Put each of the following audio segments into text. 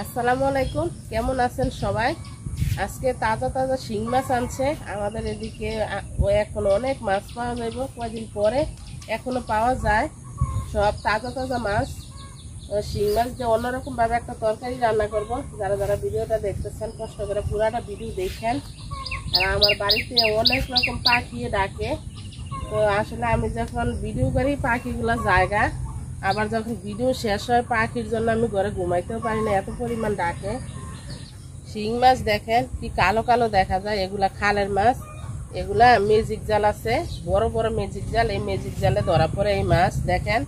আসসালামু আলাইকুম, কেমন আছেন সবাই? আজকে তাজা তাজা শিং মাছ আনছে আমাদের এদিকে। এখন অনেক মাছ পাওয়া যাবে কয়েকদিন পরে, এখনো পাওয়া যায় সব তাজা তাজা মাছ। শিং মাছ দিয়ে অন্যরকমভাবে একটা তরকারি রান্না করব। যারা যারা ভিডিওটা দেখতেছেন কষ্ট করে পুরাটা ভিডিও দেখেন। আর আমার বাড়িতে অনেক রকম পাখি ডাকে, তো আসলে আমি যখন ভিডিও করি পাখিগুলো জায়গা, আবার যখন ভিডিও শেষ হয় পাখির জন্য আমি ঘরে ঘুমাইতেও পারি না, এত পরিমাণ ডাকে। শিং মাছ দেখেন কি কালো কালো দেখা যায়, এগুলা খালের মাছ। এগুলা ম্যাজিক জাল আছে, বড় বড় ম্যাজিক জাল, এই ম্যাজিক জালে ধরা পড়ে এই মাছ। দেখেন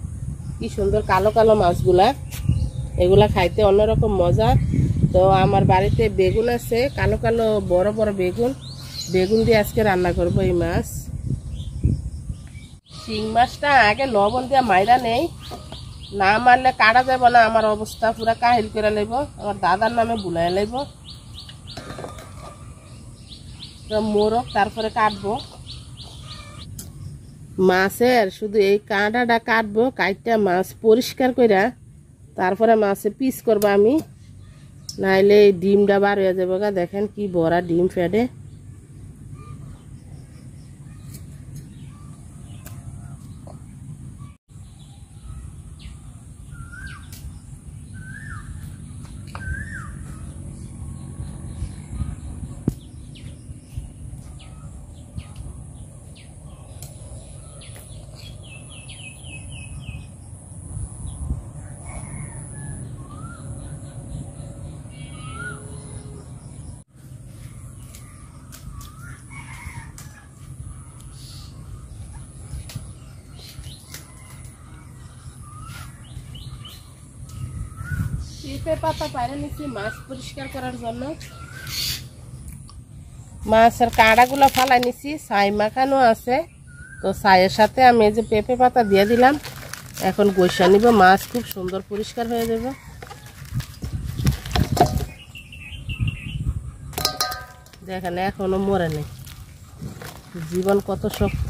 কি সুন্দর কালো কালো মাছগুলা, এগুলা খাইতে অন্যরকম মজা। তো আমার বাড়িতে বেগুন আছে, কালো কালো বড় বড় বেগুন, বেগুন দিয়ে আজকে রান্না করব এই মাছ। শিং মাছটা আগে লবণ দিয়ে মাইরা নেই, না মারলে কাটা যাব না, আমার অবস্থা পুরা কাহিল করে লইব, আমার দাদার নামে বুলাই লইব। মোরক তারপরে কাটবো মাছের, শুধু এই কাঁটাটা কাটবো, কাটটা মাছ পরিষ্কার করে তারপরে মাছে পিস করবো আমি, নাইলে এই ডিমটা বার হয়ে যাবো। দেখেন কি বড়া ডিম ফেটে। পেঁপে পাতা পাইরে নিচ্ছি মাছ পরিষ্কার করার জন্য। মাছের কাঁটাগুলো ফালাই নিচ্ছি, ছাই মাখানো আছে, তো ছাইয়ের সাথে আমি এই যে পেঁপে পাতা দিয়ে দিলাম। এখন গোসা নিব, মাছ খুব সুন্দর পরিষ্কার হয়ে যাবে। দেখেন এখনো মরে নেই, জীবন কত শক্ত।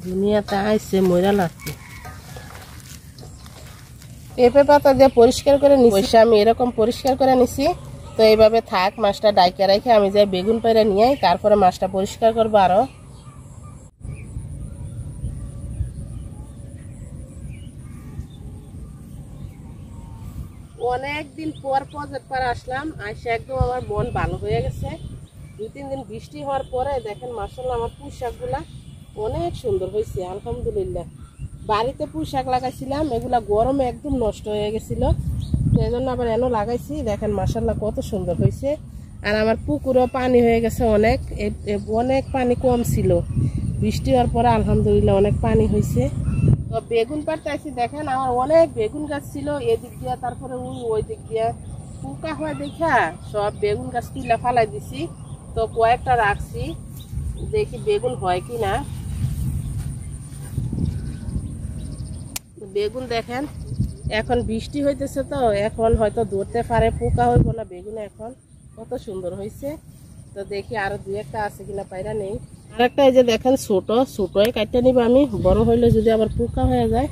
দুনিয়াতে আইসে মরা লাগছে। পেঁপে পাতা দিয়ে পরিষ্কার করে নিচ্ছি, আমি এরকম পরিষ্কার করে নিছি। তো এইভাবে থাক, মাছটা ডাইকে রেখে আমি যাই বেগুন পেরে নিয়ে তারপরে মাছটা পরিষ্কার করবো। আরো অনেকদিন পর প্রজেক্ট পারে আসলাম, আসে একদম আমার মন ভালো হয়ে গেছে। 2-3 দিন বৃষ্টি হওয়ার পরে দেখেন মাশাআল্লাহ আমার পুঁই শাকগুলা অনেক সুন্দর হয়েছে, আলহামদুলিল্লাহ। বাড়িতে পুঁই শাক লাগাইছিলাম, এগুলা গরমে একদম নষ্ট হয়ে গেছিল, তো এই জন্য আবার এনে লাগাইছি। দেখেন মাশাআল্লাহ কত সুন্দর হয়েছে। আর আমার পুকুরেও পানি হয়ে গেছে অনেক, অনেক পানি কম ছিল, বৃষ্টি হওয়ার পরে আলহামদুলিল্লাহ অনেক পানি হয়েছে। তো বেগুন পাড়তেছি, দেখেন আমার অনেক বেগুন গাছ ছিল এদিক দিয়া, তারপরে ওই দিক দিয়া পোকা হয় দেখা সব বেগুন গাছ তুলে ফালাই দিছি। তো কয়েকটা রাখছি, দেখি বেগুন হয় কি না। বেগুন দেখেন এখন বৃষ্টি হইতেছে, তো এখন হয়তো ধরতে পারে, পোকা হইব না বেগুনে। এখন কত সুন্দর হয়েছে, তো দেখি আরো 2-1টা আছে কিনা, পায়রা নেই। আর একটা এই যে দেখেন ছোট ছোটই কাটতে নিব আমি, বড় হইলে যদি আবার পোকা হয়ে যায়।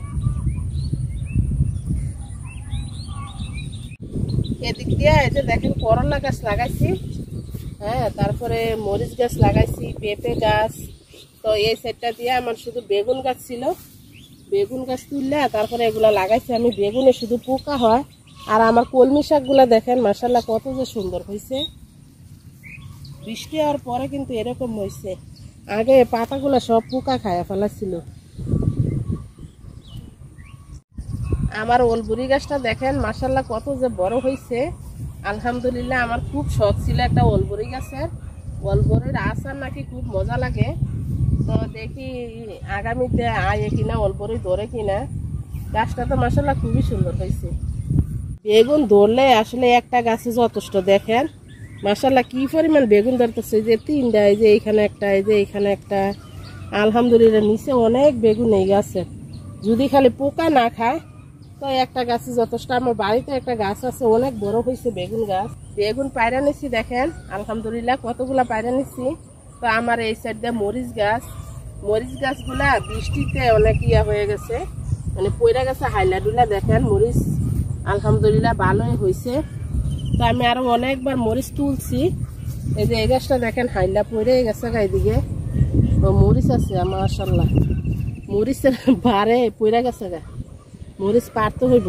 এদিক দিয়ে এই যে দেখেন করলা গাছ লাগাইছি, হ্যাঁ, তারপরে মরিচ গাছ লাগাইছি, পেঁপে গাছ। তো এই সাইডটা দিয়ে আমার শুধু বেগুন গাছ ছিল, বেগুন গাছ তুললে তারপরে এগুলা লাগাইছি আমি। বেগুনে শুধু পোকা হয়। আর আমার কলমি শাকগুলা দেখেন মাশাআল্লাহ কত যে সুন্দর হয়েছে, বৃষ্টি হওয়ার পরে কিন্তু এরকম হয়েছে। আগে পাতাগুলা সব পোকা খায়া ফেলাছিল। আমার ওলবুড়ি গাছটা দেখেন মাশাআল্লাহ কত যে বড় হয়েছে, আলহামদুলিল্লাহ। আমার খুব শখ ছিল একটা ওলবুড়ি গাছের, ওলবুড়ির আচার নাকি খুব মজা লাগে। তো দেখি আগামীতে আয়ে কিনা, ওলবুড়ি ধরে কিনা। গাছটা তো মাশাআল্লাহ খুবই সুন্দর হয়েছে। বেগুন ধরলে আসলে একটা গাছে যথেষ্ট। দেখেন মাশাআল্লাহ কি পরিমাণ বেগুন ধরতেছে, যে 3টা, এই যে এইখানে একটা, এই যে এইখানে একটা, আলহামদুলিল্লাহ নিচে অনেক বেগুন এই গাছে। যদি খালি পোকা না খায় তো একটা গাছে যথেষ্ট। আমার বাড়িতে একটা গাছ আছে অনেক বড় হয়েছে বেগুন গাছ। বেগুন পায়রা নিচ্ছি, দেখেন আলহামদুলিল্লাহ কতগুলা পায়রা নিচ্ছি। তো আমার এই সাইড দিয়ে মরিচ গাছগুলা বৃষ্টিতে অনেক ইয়া হয়ে গেছে, মানে পয়রা গেছে হাইলা ডুলা। দেখেন মরিচ আলহামদুলিল্লাহ ভালোই হয়েছে। তো আমি আরো অনেকবার মরিচ তুলছি। এই যে এই গাছটা দেখেন হাইলা পড়ে গেছে এদিকে, তো মরিচ আছে মাশাআল্লাহ। মরিচের বারে পড়ে গেছে গা, মরিচ পারতে হইব।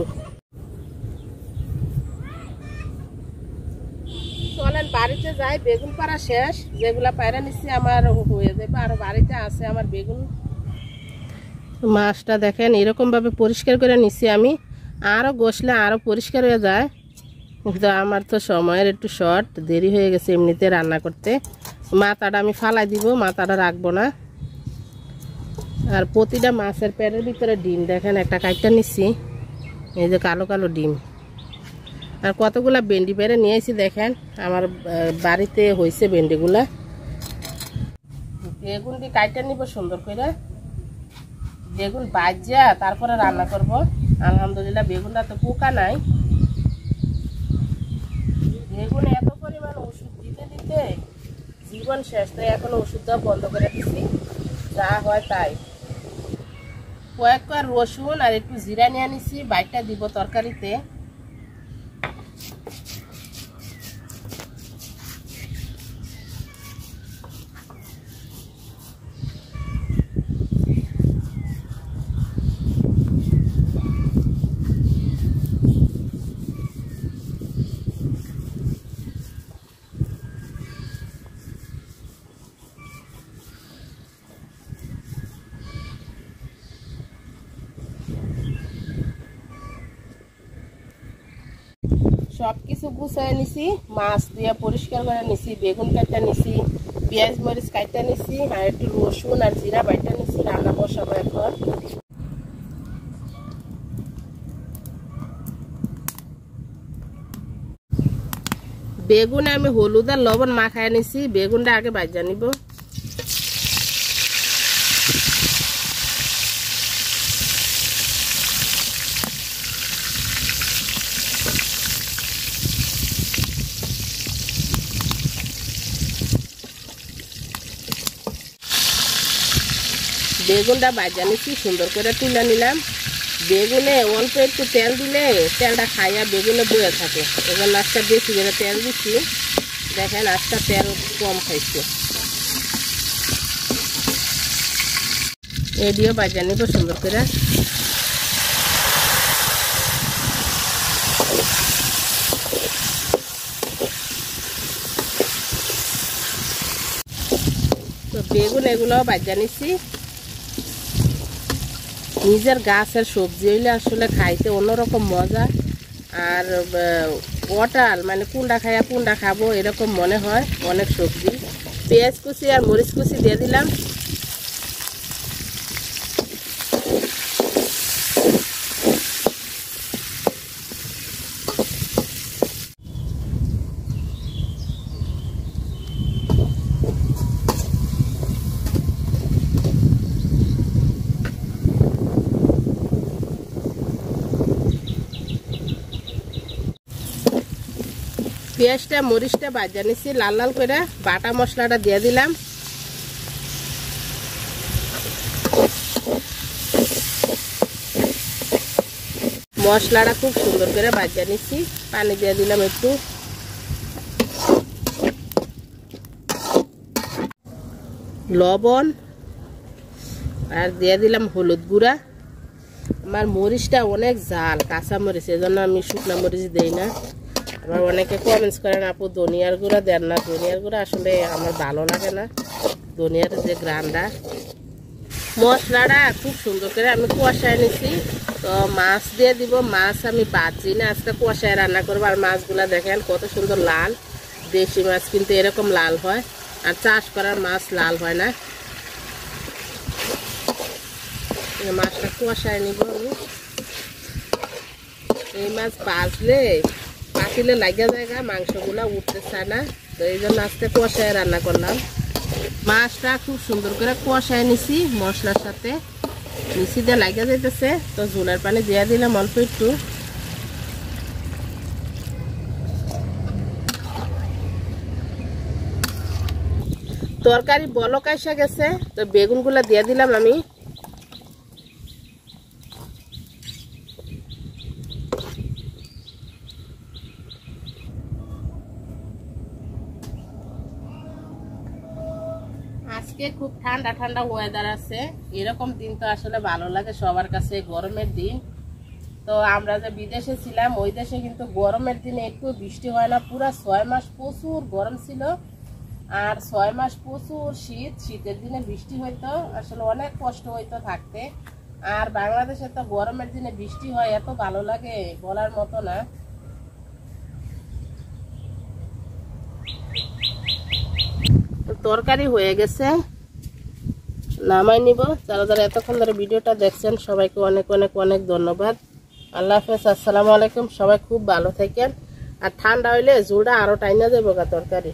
চলেন বাড়িতে যাই, বেগুন পাড়া শেষ, যেগুলা পায়রা নিচ্ছি আমার হয়ে যাবে। আরো বাড়িতে আছে আমার বেগুন। মাছটা দেখেন এরকম ভাবে পরিষ্কার করে নিচ্ছি আমি, আরো গোসলে আরো পরিষ্কার হয়ে যায়। কিন্তু আমার তো সময়ের একটু শর্ট, দেরি হয়ে গেছে এমনিতে রান্না করতে। মাথাটা আমি ফালাই দিব, মাথাটা রাখবো না। আর প্রতিটা মাছের পেটের ভিতরে ডিম দেখেন একটা কাইটটা নিচ্ছি, এই যে কালো কালো ডিম। আর কতগুলা ভেন্ডি পেরে নিয়েছি দেখেন, আমার বাড়িতে হয়েছে ভেন্ডিগুলা। বেগুনটি কাইটটা নিব সুন্দর করে, বেগুন বাজিয়া তারপরে রান্না করব। আলহামদুলিল্লাহ বেগুনটা তো পোকা নাই। বেগুন এত পরিমাণ ওষুধ দিতে দিতে জীবন শেষ, তাই এখন ওষুধ দেওয়া বন্ধ করে দিচ্ছি, যা হয় তাই। কয়েকবার রসুন আর একটু জিরা নিয়ে নিছি, বাইটটা দিব তরকারিতে। সবকিছু গুছাই নিছি, মাছ দিয়ে পরিষ্কার করে নিছি, বেগুন কাটটা নিছি, পেঁয়াজ মরিচ কাটটা নিছি, আর একটু রসুন আর জিরা বাইটা নিছি। রান্না বসাবো এখন। বেগুনে আমি হলুদ আর লবণ মাখায় নিছি, বেগুনটা আগে ভাজা নিব। বেগুনটা ভাজা নিচ্ছি, সুন্দর করে তুলে নিলাম। বেগুনে অল্প একটু তেল দিলে তেলটা খাইয়া বেগুনে বয়ে থাকে, এবার আজটা বেশি করে তেল দিচ্ছি। দেখেন আজটা তেল কম খাইছে। এদিও ভাজা নিব সুন্দর করে। তো বেগুন এগুলো ভাজা নিচ্ছি। নিজের গাছের সবজি হইলে আসলে খাইতে অন্যরকম মজা। আর ওটাল মানে কুন্ডা খাইয়া কুন্ডা খাবো এরকম মনে হয়। অনেক সবজি, পেঁয়াজ কুচি আর মরিচ কুচি দিয়ে দিলাম। পেঁয়াজটা মরিচটা ভাজা নিচ্ছি লাল লাল করে, বাটা মশলাটা দিয়ে দিলাম। মশলাটা খুব সুন্দর করে ভাজা নিচ্ছি, পানি দিয়ে দিলাম একটু। লবণ আর দিয়ে দিলাম হলুদ গুঁড়া। আমার মরিচটা অনেক ঝাল, কাঁচা মরিচ, এজন্য আমি শুকনো মরিচ দেই না। আবার অনেকে কমেন্টস করেন আপু ধনিয়ার গুঁড়া দেন না। ধনিয়ার গুঁড়া আসলে আমার ভালো লাগে না, ধনিয়ার যে গ্রানটা। মশলাটা খুব সুন্দর করে আমি কষায় নিছি। তো মাছ দিয়ে দিব, মাছ আমি বাজি না, আজকে কষায় রান্না করবো। আর মাছগুলা দেখেন কত সুন্দর লাল, দেশি মাছ কিন্তু এরকম লাল হয়, আর চাষ করার মাছ লাল হয় না। মাছটা কষায় নিব আমি। এই মাছ বাজলে পাতিলে লাগিয়া জায়গা, মাংসগুলা উঠতে চায় না, তো এই জন্য আজকে কষায় রান্না করলাম। মাছটা খুব সুন্দর করে কষায় নিছি মশলার সাথে, নিচি দিয়ে লাগিয়ে যেতেছে। তো ঝোলের পানি দিয়ে দিলাম অল্প একটু। তরকারি বলক এসে গেছে, তো বেগুনগুলা দিয়ে দিলাম আমি। আজকে খুব ঠান্ডা ঠান্ডা ওয়েদার আছে, এরকম দিন তো আসলে ভালো লাগে সবার কাছে, গরমের দিন। তো আমরা যে বিদেশে ছিলাম ওই দেশে কিন্তু গরমের দিনে একটু বৃষ্টি হয় না, পুরা 6 মাস প্রচুর গরম ছিল, আর 6 মাস প্রচুর শীত। শীতের দিনে বৃষ্টি হইতো, আসলে অনেক কষ্ট হইতো থাকতে। আর বাংলাদেশে তো গরমের দিনে বৃষ্টি হয়, এত ভালো লাগে বলার মতো না। তরকারি হয়ে গেছে, নামাই নিব। যারা যারা এতক্ষণ ধরে ভিডিওটা দেখছেন সবাইকে অনেক অনেক অনেক ধন্যবাদ। আল্লাহ হাফেজ, আসসালামু আলাইকুম। সবাই খুব ভালো থাকেন। আর ঠান্ডা হইলে ঝুলটা আরো টাইনা যাবো তরকারি।